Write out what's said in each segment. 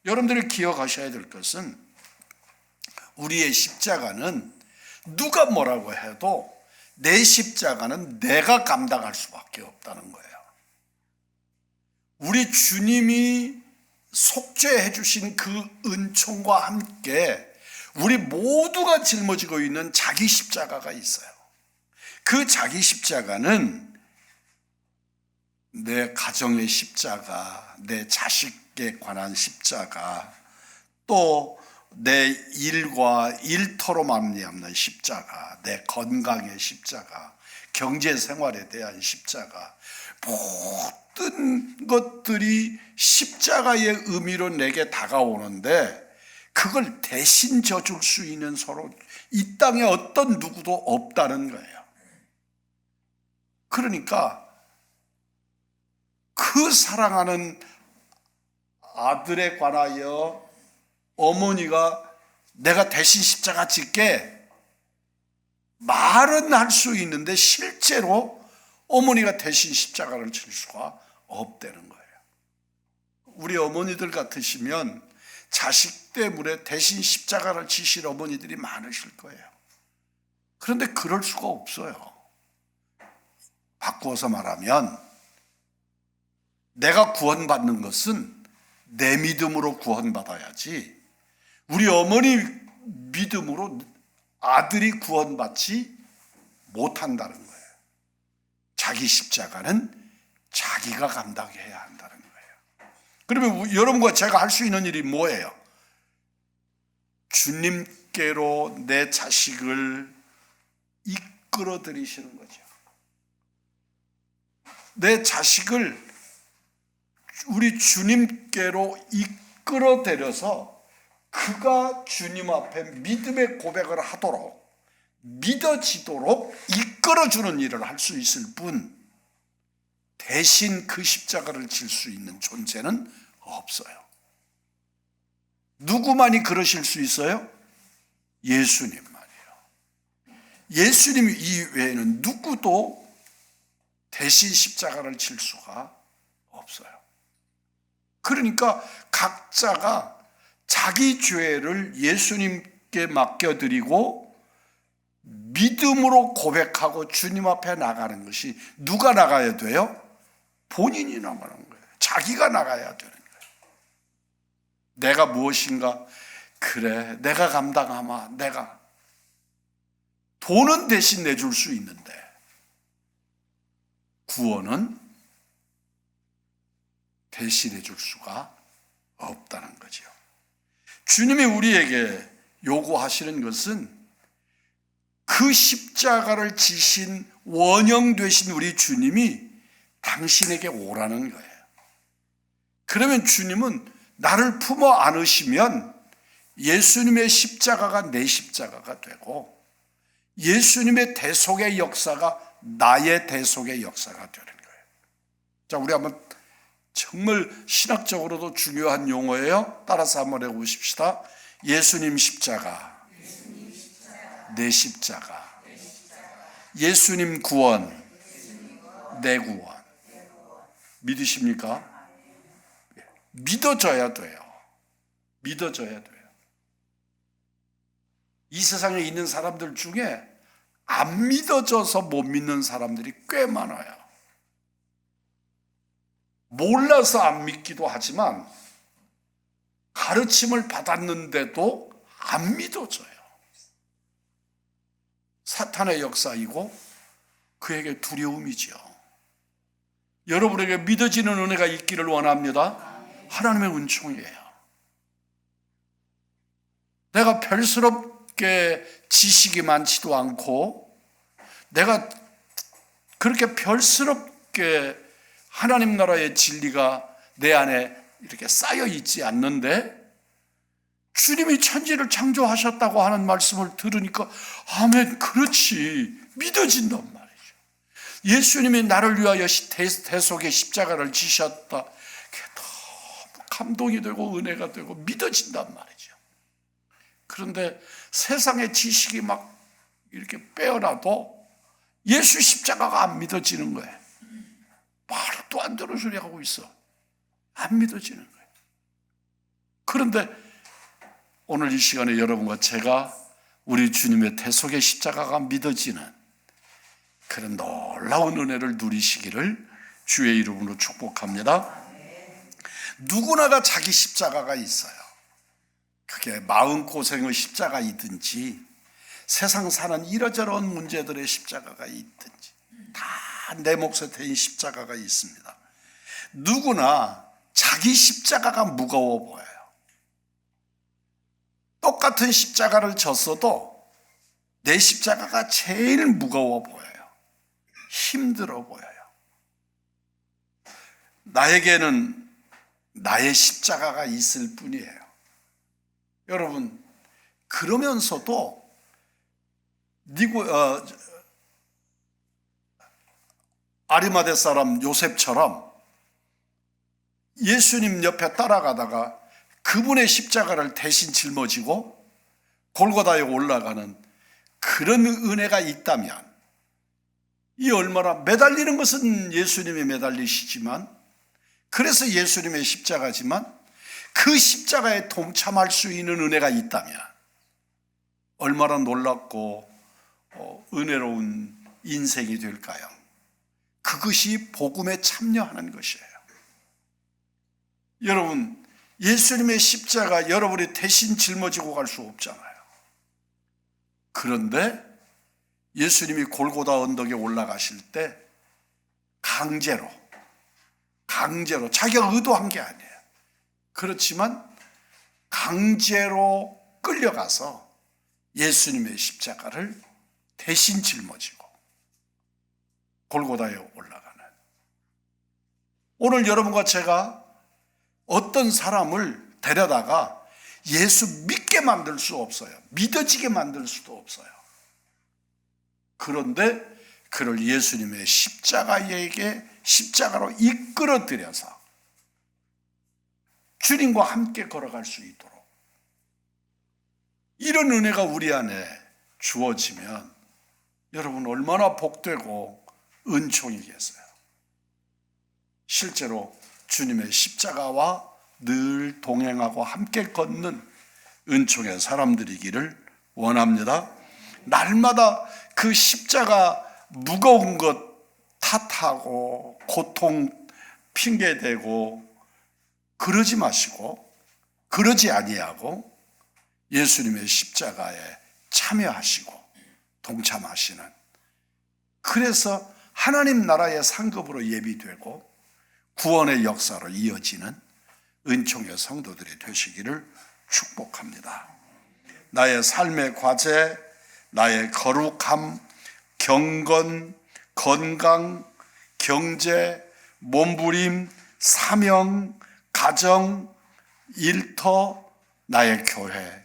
여러분들이 기억하셔야 될 것은 우리의 십자가는 누가 뭐라고 해도 내 십자가는 내가 감당할 수밖에 없다는 거예요. 우리 주님이 속죄해 주신 그 은총과 함께 우리 모두가 짊어지고 있는 자기 십자가가 있어요. 그 자기 십자가는 내 가정의 십자가, 내 자식에 관한 십자가, 또 내 일과 일터로 말미암는 십자가, 내 건강의 십자가, 경제 생활에 대한 십자가, 모든 것들이 십자가의 의미로 내게 다가오는데 그걸 대신 져줄 수 있는 서로 이 땅에 어떤 누구도 없다는 거예요. 그러니까 그 사랑하는 아들에 관하여 어머니가 내가 대신 십자가 질게 말은 할 수 있는데 실제로 어머니가 대신 십자가를 질 수가 없다는 거예요. 우리 어머니들 같으시면 자식 때문에 대신 십자가를 지실 어머니들이 많으실 거예요. 그런데 그럴 수가 없어요. 바꾸어서 말하면 내가 구원받는 것은 내 믿음으로 구원받아야지 우리 어머니 믿음으로 아들이 구원받지 못한다는 거예요. 자기 십자가는 자기가 감당해야 한다는 거예요. 그러면 여러분과 제가 할 수 있는 일이 뭐예요? 주님께로 내 자식을 이끌어 들이시는 거죠. 내 자식을 우리 주님께로 이끌어 들여서 그가 주님 앞에 믿음의 고백을 하도록 믿어지도록 이끌어주는 일을 할 수 있을 뿐 대신 그 십자가를 질 수 있는 존재는 없어요. 누구만이 그러실 수 있어요? 예수님만이에요. 예수님 이외에는 누구도 대신 십자가를 질 수가 없어요. 그러니까 각자가 자기 죄를 예수님께 맡겨드리고 믿음으로 고백하고 주님 앞에 나가는 것이 누가 나가야 돼요? 본인이 나가는 거예요. 자기가 나가야 되는 거예요. 내가 무엇인가? 그래, 내가 감당하마. 내가 돈은 대신 내줄 수 있는데 구원은 대신해 줄 수가 없다는 거죠. 주님이 우리에게 요구하시는 것은 그 십자가를 지신 원형 되신 우리 주님이 당신에게 오라는 거예요. 그러면 주님은 나를 품어 안으시면 예수님의 십자가가 내 십자가가 되고 예수님의 대속의 역사가 나의 대속의 역사가 되는 거예요. 자, 우리 한번 정말 신학적으로도 중요한 용어예요. 따라서 한번 해보십시다. 예수님 십자가, 내 십자가. 예수님 구원, 내 구원. 믿으십니까? 믿어져야 돼요. 믿어져야 돼요. 이 세상에 있는 사람들 중에 안 믿어져서 못 믿는 사람들이 꽤 많아요. 몰라서 안 믿기도 하지만 가르침을 받았는데도 안 믿어져요. 사탄의 역사이고 그에게 두려움이죠. 여러분에게 믿어지는 은혜가 있기를 원합니다. 하나님의 은총이에요. 내가 별스럽게 지식이 많지도 않고 내가 그렇게 별스럽게 하나님 나라의 진리가 내 안에 이렇게 쌓여 있지 않는데 주님이 천지를 창조하셨다고 하는 말씀을 들으니까 아멘, 그렇지, 믿어진단 말이죠. 예수님이 나를 위하여 대속의 십자가를 지셨다. 그게 너무 감동이 되고 은혜가 되고 믿어진단 말이죠. 그런데 세상의 지식이 막 이렇게 빼어나도 예수 십자가가 안 믿어지는 거예요. 말도 안 되는 소리 하고 있어. 안 믿어지는 거예요. 그런데 오늘 이 시간에 여러분과 제가 우리 주님의 대속의 십자가가 믿어지는 그런 놀라운 은혜를 누리시기를 주의 이름으로 축복합니다. 누구나가 자기 십자가가 있어요. 그게 마음고생의 십자가이든지 세상 사는 이러저러한 문제들의 십자가가 있든지 다 내 몫에 대인 십자가가 있습니다. 누구나 자기 십자가가 무거워 보여요. 똑같은 십자가를 졌어도 내 십자가가 제일 무거워 보여요. 힘들어 보여요. 나에게는 나의 십자가가 있을 뿐이에요. 여러분, 그러면서도 아리마대 사람 요셉처럼 예수님 옆에 따라가다가 그분의 십자가를 대신 짊어지고 골고다에 올라가는 그런 은혜가 있다면, 이 얼마나 매달리는 것은 예수님이 매달리시지만, 그래서 예수님의 십자가지만 그 십자가에 동참할 수 있는 은혜가 있다면 얼마나 놀랍고 은혜로운 인생이 될까요? 그것이 복음에 참여하는 것이에요. 여러분, 예수님의 십자가 여러분이 대신 짊어지고 갈 수 없잖아요. 그런데 예수님이 골고다 언덕에 올라가실 때 강제로 자기가 의도한 게 아니에요. 그렇지만 강제로 끌려가서 예수님의 십자가를 대신 짊어지고 골고다에 올라가는, 오늘 여러분과 제가 어떤 사람을 데려다가 예수 믿게 만들 수 없어요. 믿어지게 만들 수도 없어요. 그런데 그를 예수님의 십자가로 이끌어들여서 주님과 함께 걸어갈 수 있도록, 이런 은혜가 우리 안에 주어지면 여러분 얼마나 복되고 은총이겠어요. 실제로 주님의 십자가와 늘 동행하고 함께 걷는 은총의 사람들이기를 원합니다. 날마다 그 십자가 무거운 것 탓하고 고통 핑계대고 그러지 마시고, 그러지 아니하고 예수님의 십자가에 참여하시고 동참하시는, 그래서 하나님 나라의 상급으로 예비되고 구원의 역사로 이어지는 은총의 성도들이 되시기를 축복합니다. 나의 삶의 과제, 나의 거룩함, 경건, 건강, 경제, 몸부림, 사명, 가정, 일터, 나의 교회,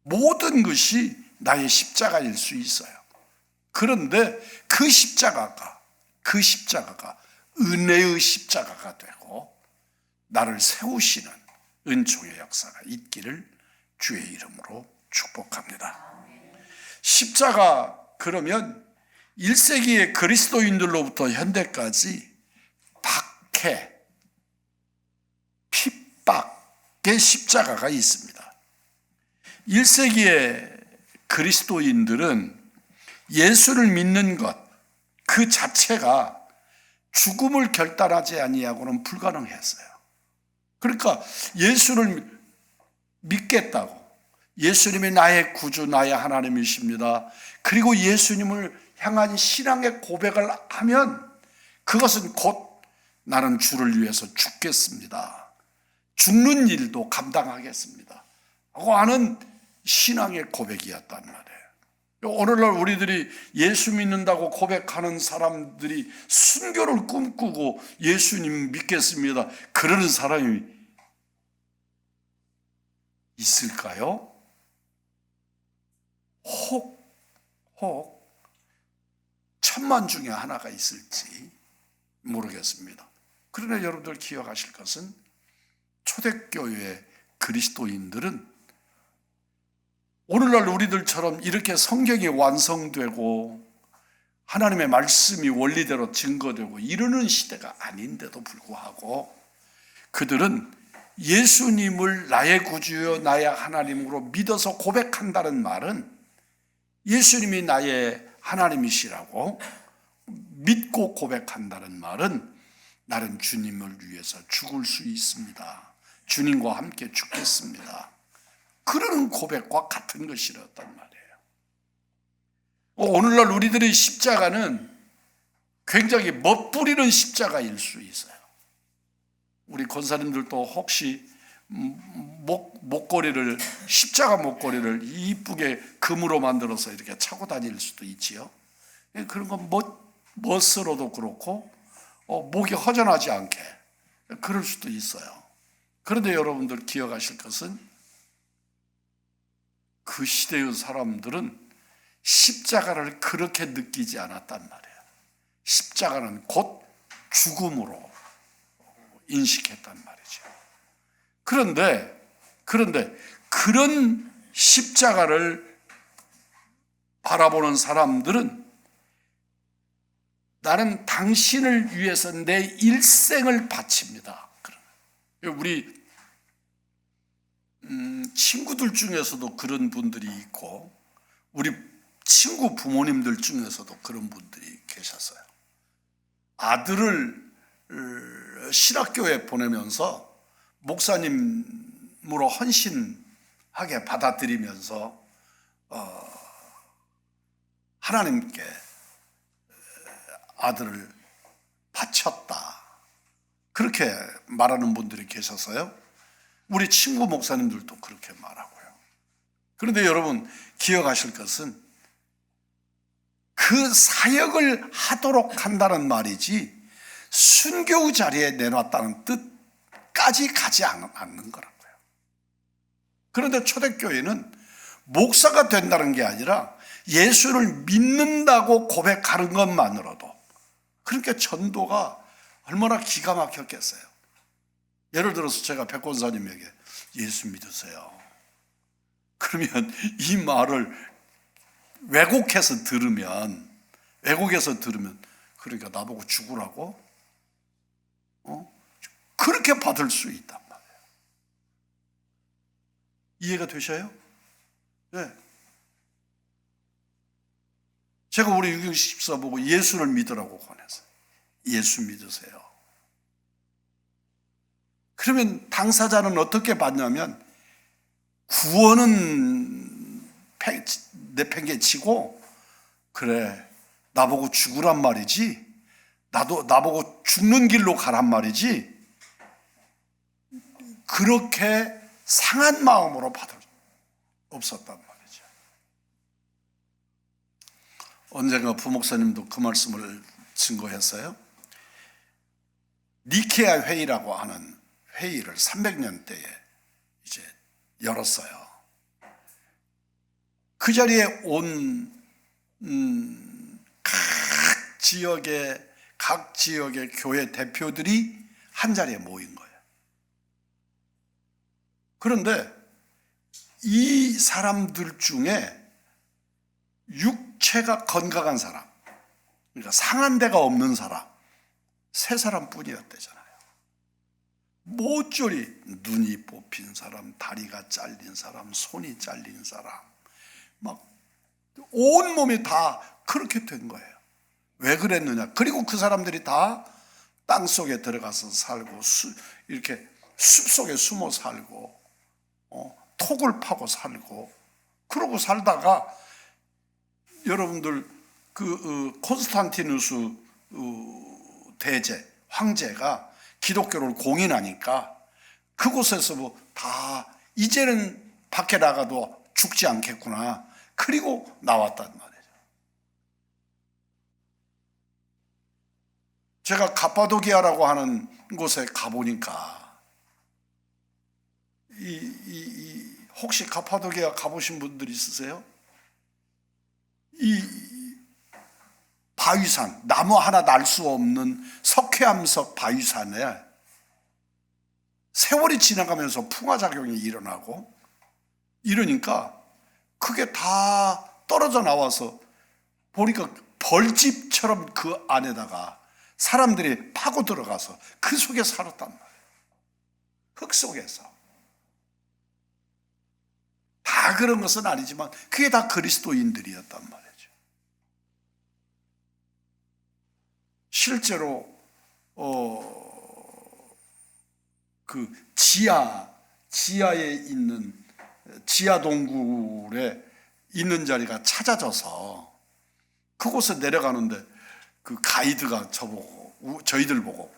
모든 것이 나의 십자가일 수 있어요. 그런데 그 십자가가 은혜의 십자가가 되고 나를 세우시는 은총의 역사가 있기를 주의 이름으로 축복합니다. 십자가, 그러면 1세기의 그리스도인들로부터 현대까지 박해, 핍박의 십자가가 있습니다. 1세기의 그리스도인들은 예수를 믿는 것 그 자체가 죽음을 결단하지 아니하고는 불가능했어요. 그러니까 예수를 믿겠다고, 예수님이 나의 구주, 나의 하나님이십니다, 그리고 예수님을 향한 신앙의 고백을 하면 그것은 곧 나는 주를 위해서 죽겠습니다, 죽는 일도 감당하겠습니다 하고 하는 신앙의 고백이었단 말이에요. 오늘날 우리들이 예수 믿는다고 고백하는 사람들이 순교를 꿈꾸고 예수님 믿겠습니다 그러는 사람이 있을까요? 혹 천만 중에 하나가 있을지 모르겠습니다. 그러나 여러분들 기억하실 것은 초대교회 그리스도인들은 오늘날 우리들처럼 이렇게 성경이 완성되고 하나님의 말씀이 원리대로 증거되고 이러는 시대가 아닌데도 불구하고 그들은 예수님을 나의 구주요 나의 하나님으로 믿어서 고백한다는 말은 예수님이 나의 하나님이시라고 믿고 고백한다는 말은 나는 주님을 위해서 죽을 수 있습니다. 주님과 함께 죽겠습니다. 그러는 고백과 같은 것이었단 말이에요. 오늘날 우리들의 십자가는 굉장히 멋부리는 십자가일 수 있어요. 우리 권사님들도 혹시 목걸이를, 십자가 목걸이를 이쁘게 금으로 만들어서 이렇게 차고 다닐 수도 있지요. 그런 건 멋으로도 그렇고 목이 허전하지 않게 그럴 수도 있어요. 그런데 여러분들 기억하실 것은 그 시대의 사람들은 십자가를 그렇게 느끼지 않았단 말이에요. 십자가는 곧 죽음으로 인식했단 말이죠. 그런데 그런 십자가를 바라보는 사람들은 나는 당신을 위해서 내 일생을 바칩니다. 우리 친구들 중에서도 그런 분들이 있고 우리 친구 부모님들 중에서도 그런 분들이 계셨어요. 아들을 신학교에 보내면서 목사님으로 헌신하게 받아들이면서 하나님께 아들을 바쳤다. 그렇게 말하는 분들이 계셔서요. 우리 친구 목사님들도 그렇게 말하고요. 그런데 여러분 기억하실 것은 그 사역을 하도록 한다는 말이지 순교의 자리에 내놨다는 뜻까지 가지 않는 거라고요. 그런데 초대교회는 목사가 된다는 게 아니라 예수를 믿는다고 고백하는 것만으로도 그러니까 전도가 얼마나 기가 막혔겠어요. 예를 들어서 제가 백권사님에게 예수 믿으세요. 그러면 이 말을 왜곡해서 들으면 그러니까 나보고 죽으라고? 그렇게 받을 수 있단 말이에요. 이해가 되셔요? 네. 제가 우리 유경식집사 보고 예수를 믿으라고 권했어요. 예수 믿으세요. 그러면 당사자는 어떻게 받냐면 구원은 내팽개치고 그래 나보고 죽으란 말이지 나보고 죽는 길로 가란 말이지 그렇게 상한 마음으로 받을 없었단 말이죠. 언젠가 부목사님도 그 말씀을 증거했어요. 니케아 회의라고 하는 회의를 300년대에 이제 열었어요. 그 자리에 온 각 지역의 교회 대표들이 한 자리에 모인 거예요. 그런데 이 사람들 중에 육체가 건강한 사람, 그러니까 상한 데가 없는 사람, 3사람뿐이었대잖아요. 모조리 눈이 뽑힌 사람, 다리가 잘린 사람, 손이 잘린 사람, 막 온몸이 다 그렇게 된 거예요. 왜 그랬느냐? 그리고 그 사람들이 다 땅속에 들어가서 살고 이렇게 숲속에 숨어 살고 톡을 파고 살고 그러고 살다가 여러분들 콘스탄티누스 대제 황제가 기독교를 공인하니까 그곳에서 다 이제는 밖에 나가도 죽지 않겠구나. 그리고 나왔단 말이에요. 제가 가파도기아라고 하는 곳에 가보니까 혹시 가파도기아 가보신 분들 있으세요? 이 바위산, 나무 하나 날 수 없는 석회암석 바위산에 세월이 지나가면서 풍화작용이 일어나고 이러니까 그게 다 떨어져 나와서 보니까 벌집처럼 그 안에다가 사람들이 파고 들어가서 그 속에 살았단 말이에요. 흙 속에서. 다 그런 것은 아니지만 그게 다 그리스도인들이었단 말이죠. 실제로 그 지하에 있는 지하 동굴에 있는 자리가 찾아져서 그곳에 내려가는데 그 가이드가 저희들 보고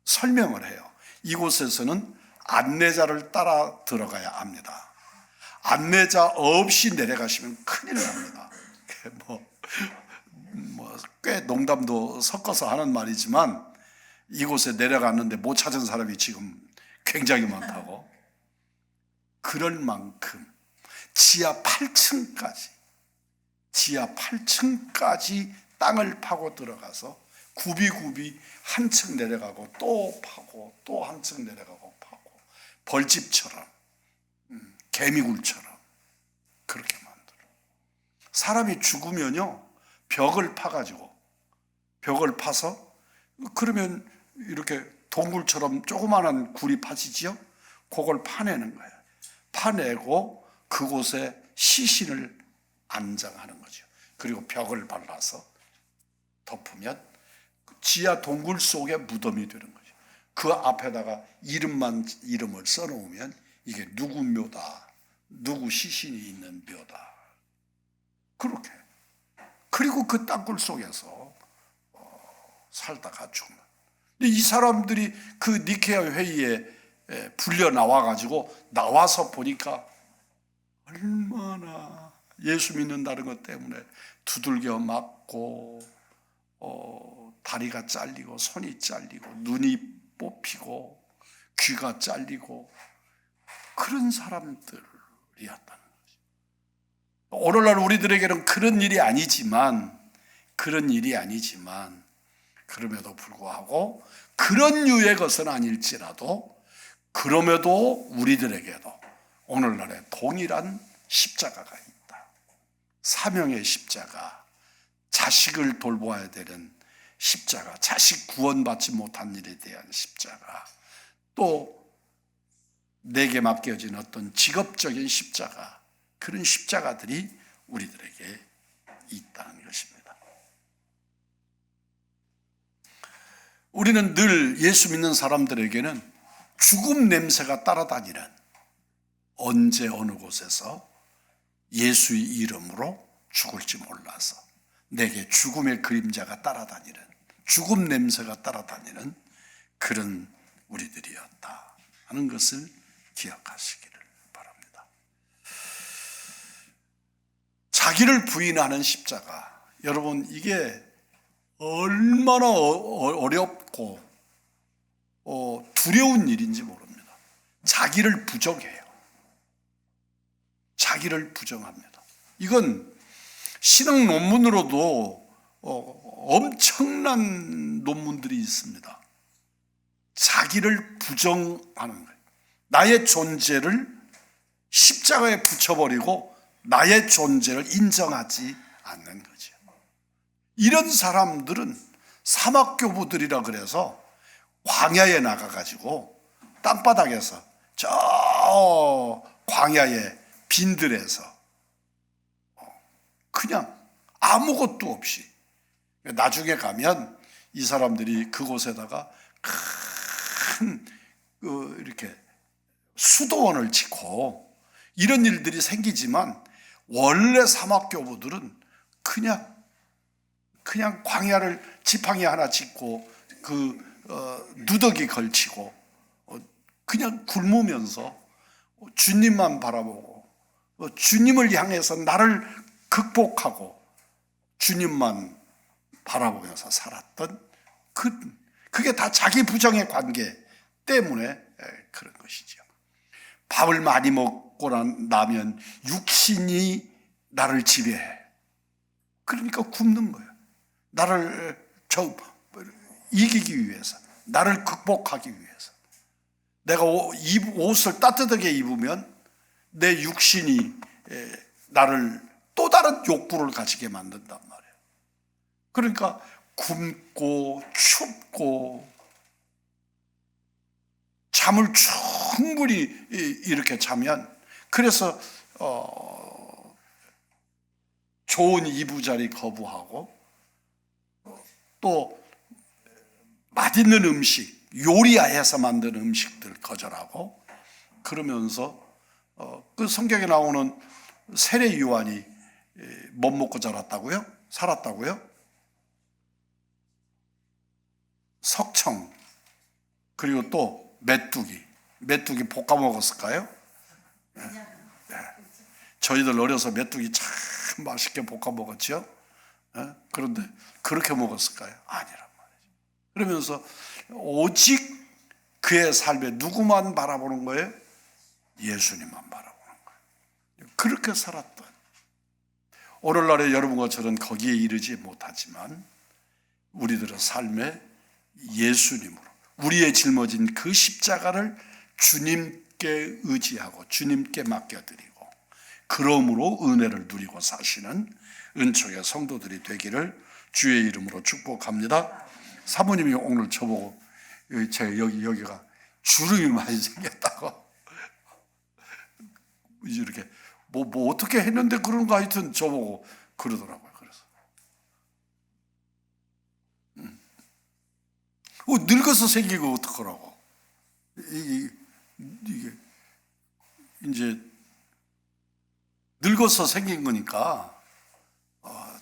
설명을 해요. 이곳에서는 안내자를 따라 들어가야 합니다. 안내자 없이 내려가시면 큰일 납니다. 꽤 농담도 섞어서 하는 말이지만 이곳에 내려갔는데 못 찾은 사람이 지금 굉장히 많다고. 그럴 만큼 지하 8층까지 땅을 파고 들어가서 굽이굽이 한 층 내려가고 또 파고 또 한 층 내려가고 파고 벌집처럼 개미굴처럼 그렇게 만들어. 사람이 죽으면요 벽을 파서 그러면 이렇게 동굴처럼 조그마한 굴이 파지지요. 그걸 파내는 거예요. 파내고 그곳에 시신을 안장하는 거죠. 그리고 벽을 발라서 덮으면 지하 동굴 속에 무덤이 되는 거죠. 그 앞에다가 이름을 써놓으면 이게 누구 묘다, 누구 시신이 있는 묘다. 그렇게. 그리고 그 땅굴 속에서 살다가 죽는. 이 사람들이 그 니케아 회의에 불려 나와가지고 나와서 보니까 얼마나 예수 믿는다는 것 때문에 두들겨 맞고 다리가 잘리고 손이 잘리고 눈이 뽑히고 귀가 잘리고 그런 사람들이었다는 거죠. 오늘날 우리들에게는 그런 일이 아니지만 그럼에도 불구하고 그런 유의 것은 아닐지라도 그럼에도 우리들에게도 오늘날에 동일한 십자가가 있다. 사명의 십자가, 자식을 돌보아야 되는 십자가, 자식 구원받지 못한 일에 대한 십자가, 또 내게 맡겨진 어떤 직업적인 십자가, 그런 십자가들이 우리들에게 있다는 것입니다. 우리는 늘 예수 믿는 사람들에게는 죽음 냄새가 따라다니는, 언제 어느 곳에서 예수의 이름으로 죽을지 몰라서 내게 죽음의 그림자가 따라다니는, 죽음 냄새가 따라다니는 그런 우리들이었다 하는 것을 기억하시기를 바랍니다. 자기를 부인하는 십자가, 여러분 이게 얼마나 어렵고 두려운 일인지 모릅니다. 자기를 부정해요. 자기를 부정합니다. 이건 신학 논문으로도 엄청난 논문들이 있습니다. 자기를 부정하는 거예요. 나의 존재를 십자가에 붙여버리고 나의 존재를 인정하지 않는 거죠. 이런 사람들은 사막교부들이라 그래서 광야에 나가가지고 땅바닥에서 저 광야의 빈들에서 그냥 아무것도 없이, 나중에 가면 이 사람들이 그곳에다가 큰 이렇게 수도원을 짓고 이런 일들이 생기지만 원래 사막교부들은 그냥 광야를 지팡이 하나 짓고 누더기 걸치고 그냥 굶으면서 주님만 바라보고 주님을 향해서 나를 극복하고 주님만 바라보면서 살았던 그게 다 자기 부정의 관계 때문에 그런 것이죠. 밥을 많이 먹고 나면 육신이 나를 지배해. 그러니까 굶는 거예요. 나를 이기기 위해서, 나를 극복하기 위해서. 내가 옷을 따뜻하게 입으면 내 육신이 나를 또 다른 욕구를 가지게 만든단 말이에요. 그러니까 굶고 춥고 잠을 충분히 이렇게 자면, 그래서 좋은 이부자리 거부하고 또 맛있는 음식, 요리해서 만든 음식들 거절하고, 그러면서 그 성경에 나오는 세례 요한이 못 먹고 자랐다고요? 살았다고요? 석청, 그리고 또 메뚜기 볶아 먹었을까요? 네. 저희들 어려서 메뚜기 참 맛있게 볶아 먹었죠. 그런데 그렇게 먹었을까요? 아니란 말이죠. 그러면서 오직 그의 삶에 누구만 바라보는 거예요? 예수님만 바라보는 거예요. 그렇게 살았던, 오늘날의 여러분과 저는 거기에 이르지 못하지만 우리들의 삶에 예수님으로, 우리의 짊어진 그 십자가를 주님께 의지하고 주님께 맡겨드리고, 그러므로 은혜를 누리고 사시는 은총의 성도들이 되기를 주의 이름으로 축복합니다. 사모님이 오늘 저보고 제 여기가 주름이 많이 생겼다고 이렇게 뭐 어떻게 했는데 그런가, 하여튼 저보고 그러더라고요. 그래서 늙어서 생기고 어떡하라고. 이게 이제 늙어서 생긴 거니까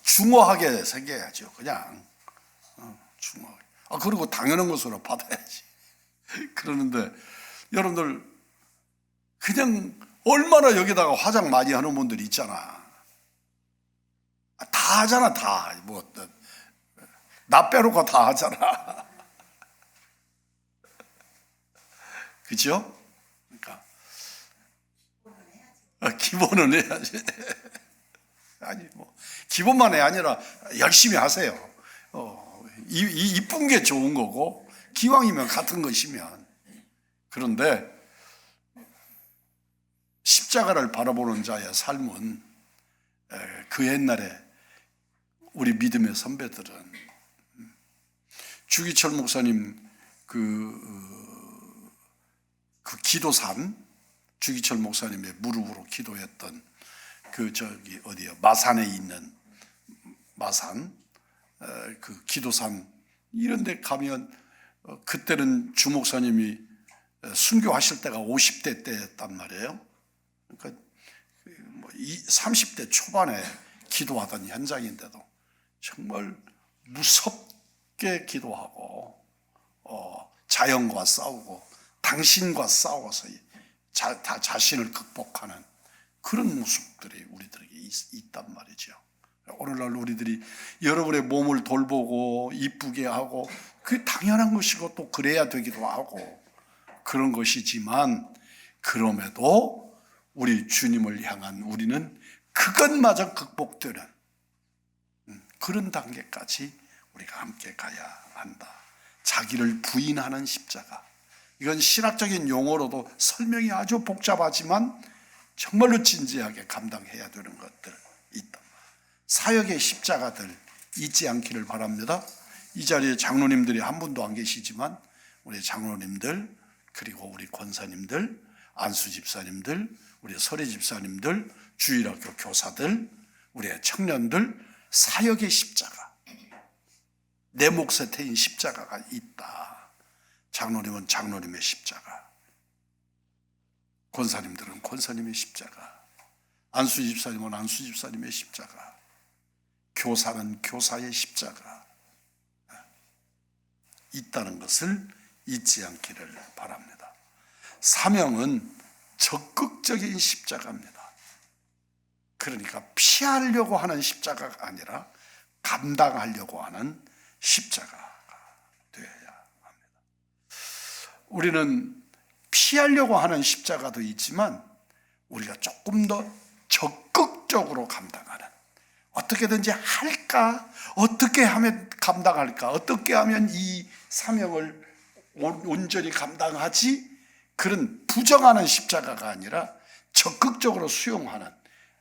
중후하게 생겨야죠. 그냥 중후하게. 그리고 당연한 것으로 받아야지. 그러는데 여러분들 그냥 얼마나 여기다가 화장 많이 하는 분들 있잖아. 다 하잖아, 다. 나 빼놓고 다 하잖아. 그죠? 그러니까 기본은 해야지. 아니 기본만 해 아니라 열심히 하세요. 이쁜 게 좋은 거고, 기왕이면 같은 것이면. 그런데 십자가를 바라보는 자의 삶은, 그 옛날에 우리 믿음의 선배들은, 주기철 목사님 그 기도산, 주기철 목사님의 무릎으로 기도했던 어디요? 마산에 있는 마산, 그 기도산, 이런 데 가면 그때는 주 목사님이 순교하실 때가 50대 때였단 말이에요. 그러니까 30대 초반에 기도하던 현장인데도 정말 무섭게 기도하고 자연과 싸우고 당신과 싸워서 자신을 극복하는 그런 모습들이 우리들에게 있단 말이죠. 오늘날 우리들이 여러분의 몸을 돌보고 이쁘게 하고, 그게 당연한 것이고 또 그래야 되기도 하고 그런 것이지만, 그럼에도 우리 주님을 향한 우리는 그것마저 극복되는 그런 단계까지 우리가 함께 가야 한다. 자기를 부인하는 십자가. 이건 신학적인 용어로도 설명이 아주 복잡하지만 정말로 진지하게 감당해야 되는 것들 있다. 사역의 십자가들 잊지 않기를 바랍니다. 이 자리에 장로님들이 한 분도 안 계시지만 우리 장로님들, 그리고 우리 권사님들, 안수 집사님들, 우리 설혜 집사님들, 주일학교 교사들, 우리의 청년들, 사역의 십자가, 내 몫에 태인 십자가가 있다. 장로님은 장로님의 십자가, 권사님들은 권사님의 십자가, 안수 집사님은 안수 집사님의 십자가, 교사는 교사의 십자가 있다는 것을 잊지 않기를 바랍니다. 사명은 적극적인 십자가입니다. 그러니까 피하려고 하는 십자가가 아니라 감당하려고 하는 십자가가 되어야 합니다. 우리는 피하려고 하는 십자가도 있지만 우리가 조금 더 적극적으로 감당하는, 어떻게든지 할까? 어떻게 하면 감당할까? 어떻게 하면 이 사명을 온전히 감당하지? 그런 부정하는 십자가가 아니라 적극적으로 수용하는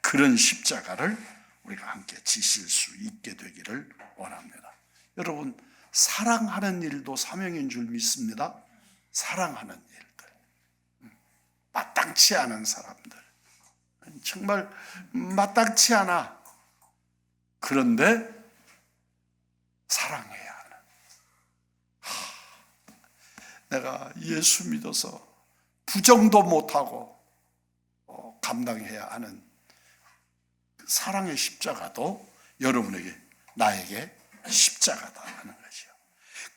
그런 십자가를 우리가 함께 지실 수 있게 되기를 원합니다. 여러분, 사랑하는 일도 사명인 줄 믿습니다. 사랑하는 일들. 마땅치 않은 사람들, 정말 마땅치 않아. 그런데 사랑해야 하는, 내가 예수 믿어서 부정도 못하고 감당해야 하는 사랑의 십자가도 여러분에게, 나에게 십자가다 하는 거죠.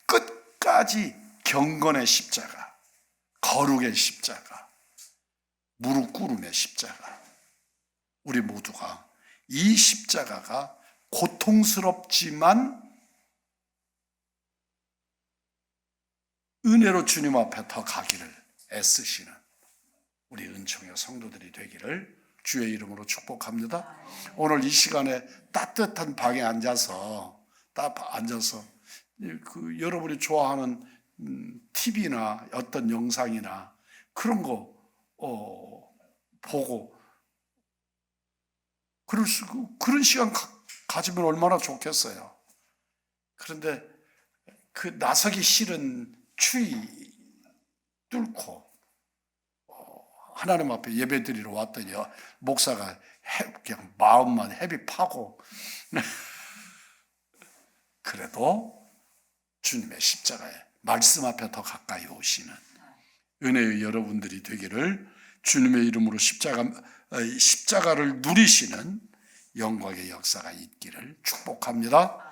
끝까지 경건의 십자가, 거룩의 십자가, 무릎 꿇음의 십자가, 우리 모두가 이 십자가가 고통스럽지만 은혜로 주님 앞에 더 가기를 애쓰시는 우리 은총의 성도들이 되기를 주의 이름으로 축복합니다. 오늘 이 시간에 따뜻한 방에 앉아서 여러분이 좋아하는 TV나 어떤 영상이나 그런 거 보고 그런 시간 가지면 얼마나 좋겠어요. 그런데 그 나서기 싫은 추위 뚫고 하나님 앞에 예배드리러 왔더니 목사가 그냥 마음만 헤비 파고 그래도 주님의 십자가에, 말씀 앞에 더 가까이 오시는 은혜의 여러분들이 되기를 주님의 이름으로 십자가를 누리시는 영광의 역사가 있기를 축복합니다.